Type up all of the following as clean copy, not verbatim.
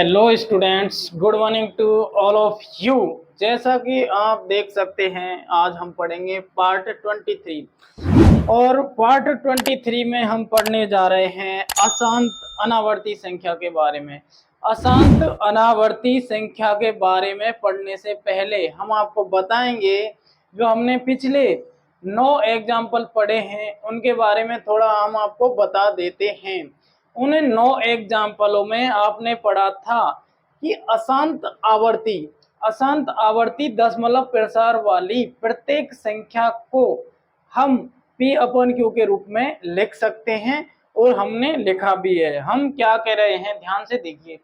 Hello students, good morning to all of you. जैसा कि आप देख सकते हैं, आज हम पढ़ेंगे पार्ट 23 और पार्ट 23 में हम पढ़ने जा रहे हैं अशांत अनावर्ती संख्या के बारे में। अशांत अनावर्ती संख्या के बारे में पढ़ने से पहले हम आपको बताएंगे जो हमने पिछले 9 एग्जाम्पल पढ़े हैं उनके बारे में थोड़ा हम आपको बता देते हैं। उन 9 एग्जाम्पलों में आपने पढ़ा था कि अशांत आवर्ती दशमलव प्रसार वाली प्रत्येक संख्या को हम P अपन Q के रूप में लिख सकते हैं और हमने लिखा भी है। हम क्या कह रहे हैं, ध्यान से देखिए।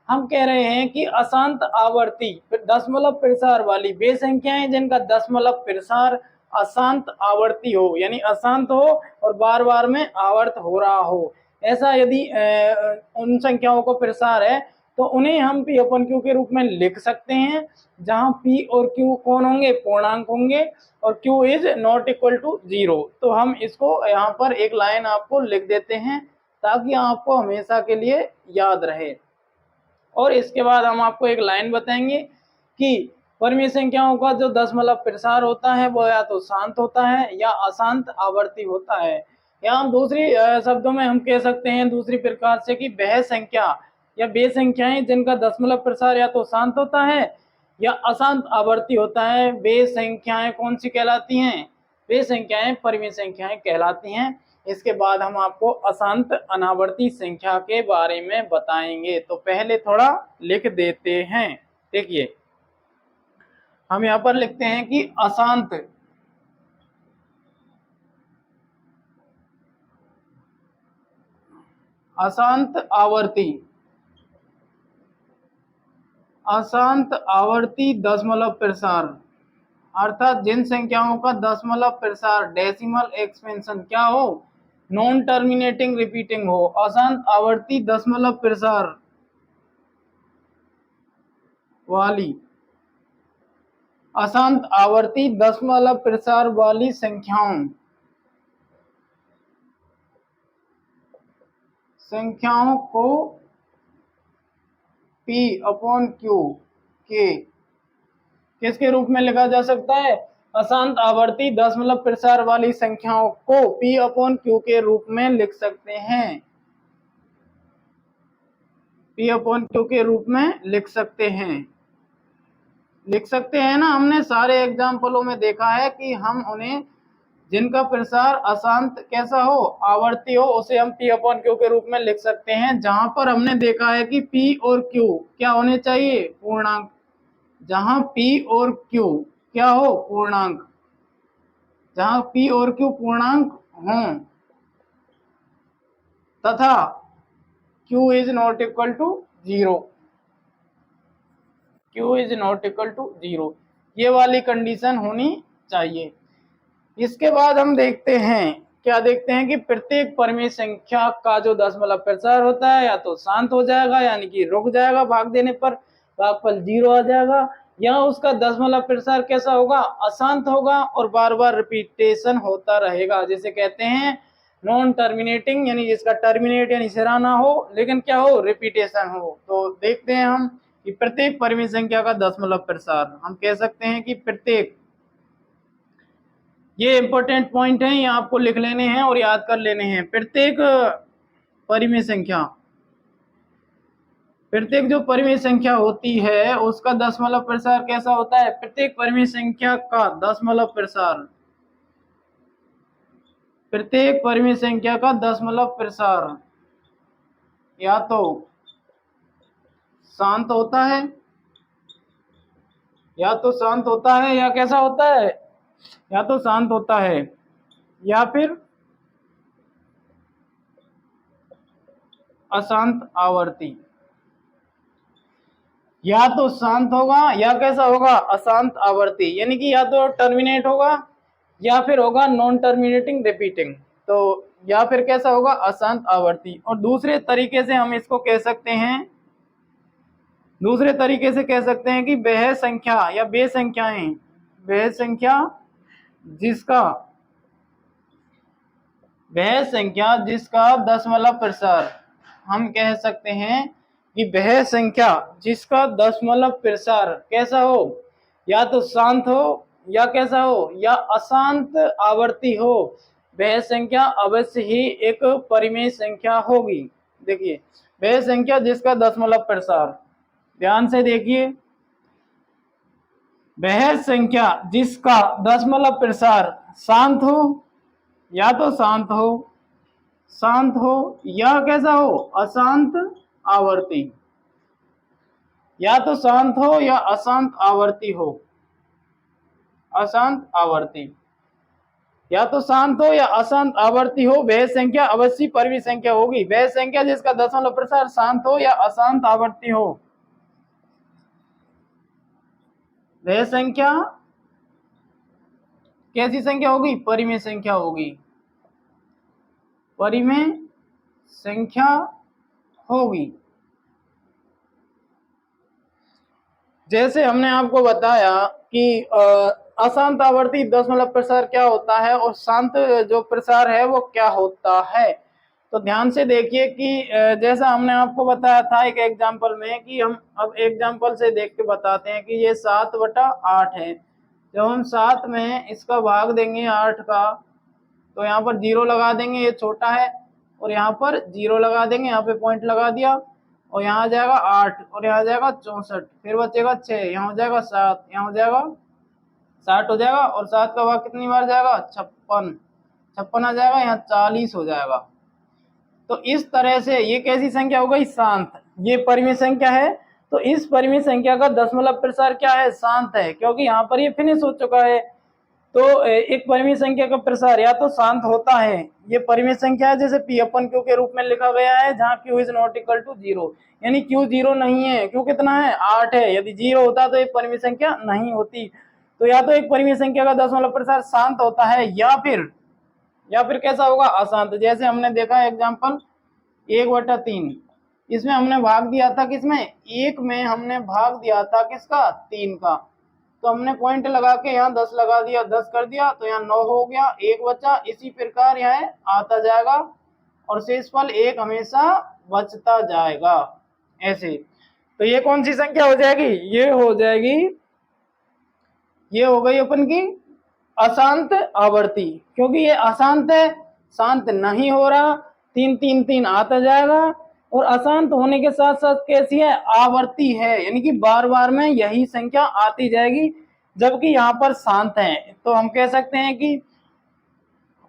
हम कह रहे हैं कि अशांत आवर्ती दशमलव प्रसार वाली वे संख्याएं जिनका दशमलव प्रसार अशांत आवर्ती हो, यानी अशांत हो और बार बार में आवर्त हो रहा हो। ऐसा यदि उन संख्याओं को प्रसार है तो उन्हें हम P अपन Q के रूप में लिख सकते हैं, जहां P और Q कौन होंगे, पूर्णांक होंगे और Q is not equal to 0। तो हम इसको यहाँ पर एक लाइन आपको लिख देते हैं ताकि आपको हमेशा के लिए याद रहे। और इसके बाद हम आपको एक लाइन बताएंगे कि परिमेय संख्याओं का जो दशमलव प्रसार होता है वो या तो शांत होता है या अशांत आवर्ती होता है। या हम दूसरी शब्दों में हम कह सकते हैं दूसरी प्रकार से कि वह संख्या या वे संख्याएं जिनका दशमलव प्रसार या तो शांत होता है या अशांत आवर्ती होता है, वे संख्याएं कौन सी कहलाती हैं? वे संख्याएं परिमेय संख्याएं कहलाती हैं। इसके बाद हम आपको अशांत अनावर्ती संख्या के बारे में बताएंगे। तो पहले थोड़ा लिख देते हैं। देखिए, हम यहाँ पर लिखते हैं कि अशांत आवर्ती दशमलव प्रसार, अर्थात जिन संख्याओं का दशमलव प्रसार डेसिमल एक्सपेंशन क्या हो, नॉन टर्मिनेटिंग रिपीटिंग हो। अशांत आवर्ती दशमलव प्रसार वाली अशांत आवर्ती दशमलव प्रसार वाली संख्याओं को P अपॉन Q के किसके रूप में लिखा जा सकता है? अशांत आवर्ती दशमलव प्रसार वाली संख्याओं को P अपॉन Q के रूप में लिख सकते हैं। P अपॉन Q के रूप में लिख सकते हैं ना। हमने सारे एग्जाम्पलों में देखा है कि हम उन्हें जिनका प्रसार अशांत कैसा हो, आवर्ती हो, उसे हम P अपॉन Q के रूप में लिख सकते हैं। जहां पर हमने देखा है कि P और Q क्या होने चाहिए, पूर्णांक। जहां P और Q क्या हो, पूर्णांक। जहां P और Q पूर्णांक हों तथा Q is not equal to 0, Q is not equal to 0, ये वाली कंडीशन होनी चाहिए। इसके बाद हम देखते हैं, क्या देखते हैं कि प्रत्येक परिमेय संख्या का जो दशमलव प्रसार होता है या तो शांत हो जाएगा, यानी कि रुक जाएगा, भाग देने पर भागफल 0 आ जाएगा, या उसका दशमलव प्रसार कैसा होगा, अशांत होगा और बार बार रिपीटेशन होता रहेगा, जिसे कहते हैं नॉन टर्मिनेटिंग, यानी जिसका टर्मिनेट यानी सिरा ना हो लेकिन क्या हो, रिपीटेशन हो। तो देखते हैं हम कि प्रत्येक परिमेय संख्या का दशमलव प्रसार, हम कह सकते हैं कि प्रत्येक, ये इंपॉर्टेंट पॉइंट है, ये आपको लिख लेने हैं और याद कर लेने हैं। प्रत्येक जो परिमेय संख्या होती है उसका दशमलव प्रसार कैसा होता है? प्रत्येक परिमेय संख्या का दशमलव प्रसार या तो शांत होता है या कैसा होता है, या तो शांत होता है या फिर अशांत आवर्ती। या तो शांत होगा या कैसा होगा, अशांत आवर्ती, यानी कि या तो टर्मिनेट होगा या फिर होगा नॉन टर्मिनेटिंग रिपीटिंग। तो या फिर कैसा होगा, अशांत आवर्ती। और दूसरे तरीके से हम इसको कह सकते हैं, कि वह संख्या या वे संख्याएं, जिसका दशमलव प्रसार, हम कह सकते हैं कि वह संख्या जिसका दशमलव प्रसार कैसा हो, या तो शांत हो या कैसा हो, या अशांत आवर्ती हो, वह संख्या अवश्य ही एक परिमेय संख्या होगी। देखिए, वह संख्या जिसका दशमलव प्रसार, ध्यान से देखिए, वह संख्या जिसका दशमलव प्रसार शांत हो, या तो शांत हो या कैसा हो, अशांत आवर्ती, या तो शांत हो या अशांत आवर्ती हो, अशांत आवर्ती, या तो शांत हो या अशांत आवर्ती हो, वह संख्या अवश्य परिमेय संख्या होगी। वह संख्या जिसका दशमलव प्रसार शांत हो या अशांत आवर्ती हो, वह संख्या कैसी संख्या होगी, परिमेय संख्या होगी, परिमेय संख्या होगी। जैसे हमने आपको बताया कि अशांत आवर्ती दशमलव प्रसार क्या होता है और शांत जो प्रसार है वो क्या होता है। तो ध्यान से देखिए कि जैसा हमने आपको बताया था एक एग्जांपल में, कि हम अब एग्जांपल से देख के बताते हैं कि ये 7/8 है। जब हम 7 में इसका भाग देंगे 8 का, तो यहाँ पर 0 लगा देंगे, ये छोटा है, और यहाँ पर 0 लगा देंगे, यहाँ पे पॉइंट लगा दिया, और यहाँ आ जाएगा 8 और यहाँ आ जाएगा 64, फिर बचेगा 6, यहाँ हो जाएगा 7, यहाँ हो जाएगा 60 हो जाएगा, और 7 का भाग कितनी बार जाएगा, 56 आ जाएगा, यहाँ 40 हो जाएगा। तो इस तरह से ये कैसी संख्या हो गई, शांत। ये परिमेय संख्या है, तो इस परिमेय संख्या का दशमलव प्रसार क्या है, शांत है, क्योंकि यहाँ पर ये फिनिश हो चुका है। तो एक परिमेय संख्या का प्रसार या तो शांत होता है, ये परिमेय संख्या है, जैसे P/Q के रूप में लिखा गया है, जहाँ Q is not equal to 0, यानी Q 0 नहीं है। Q कितना है, 8 है। यदि 0 होता तो एक परिमेय संख्या नहीं होती। तो या तो एक परिमेय संख्या का दशमलव प्रसार शांत होता है, या फिर कैसा होगा, अशांत। जैसे हमने देखा एग्जाम्पल 1/3, इसमें हमने भाग दिया था किसमें, 1 में हमने भाग दिया था किसका, 3 का। तो हमने पॉइंट लगा के यहाँ 10 लगा दिया, 10 कर दिया, तो यहाँ 9 हो गया, 1 बचा। इसी प्रकार यहाँ आता जाएगा और शेषफल 1 हमेशा बचता जाएगा, ऐसे। तो ये कौन सी संख्या हो जाएगी, ये हो जाएगी, ये हो गई अपन की अशांत आवर्ती, क्योंकि ये अशांत है, शांत नहीं हो रहा, 3 3 3 आता जाएगा, और अशांत होने के साथ साथ कैसी है, आवर्ती है, यानी कि बार बार में यही संख्या आती जाएगी, जबकि यहाँ पर शांत है। तो हम कह सकते हैं कि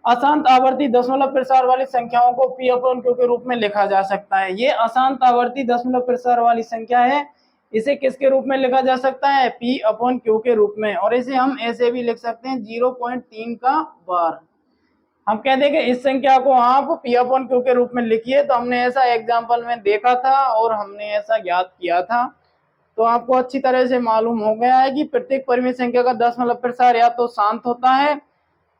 अशांत आवर्ती दशमलव प्रसार वाली संख्याओं को P/Q के रूप में लिखा जा सकता है। ये अशांत आवर्ती दशमलव प्रसार वाली संख्या है, इसे किसके रूप में लिखा जा सकता है, P/Q के रूप में। और इसे हम ऐसे भी लिख सकते हैं 0.3 का बार। हम कह देंगे इस संख्या को आप P/Q के रूप में लिखिए, तो हमने ऐसा एग्जाम्पल में देखा था और हमने ऐसा ज्ञात किया था। तो आपको अच्छी तरह से मालूम हो गया है कि प्रत्येक परिमेय संख्या का दशमलव प्रसार या तो शांत होता है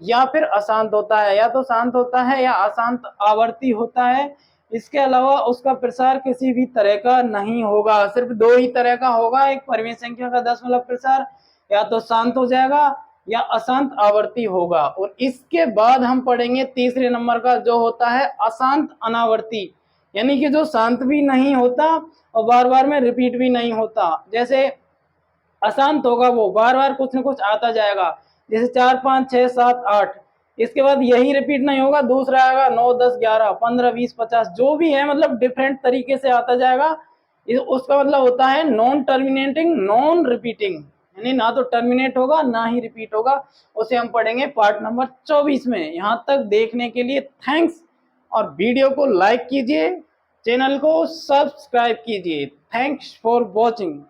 या फिर अशांत होता है, या तो शांत होता है या अशांत आवर्ती होता है। इसके अलावा उसका प्रसार किसी भी तरह का नहीं होगा, सिर्फ 2 ही तरह का होगा। एक परिमेय संख्या का दशमलव प्रसार या तो शांत हो जाएगा या अशांत आवर्ती होगा। और इसके बाद हम पढ़ेंगे तीसरे नंबर का, जो होता है अशांत अनावर्ती, यानी कि जो शांत भी नहीं होता और बार बार में रिपीट भी नहीं होता। जैसे अशांत होगा वो बार बार कुछ न कुछ आता जाएगा, जैसे 4 5 6 7 8, इसके बाद यही रिपीट नहीं होगा, दूसरा आएगा 9 10 11 15 20 50, जो भी है मतलब डिफरेंट तरीके से आता जाएगा। उसका मतलब होता है नॉन टर्मिनेटिंग नॉन रिपीटिंग, यानी ना तो टर्मिनेट होगा ना ही रिपीट होगा। उसे हम पढ़ेंगे पार्ट नंबर 24 में। यहाँ तक देखने के लिए थैंक्स, और वीडियो को लाइक कीजिए, चैनल को सब्सक्राइब कीजिए। Thanks for watching.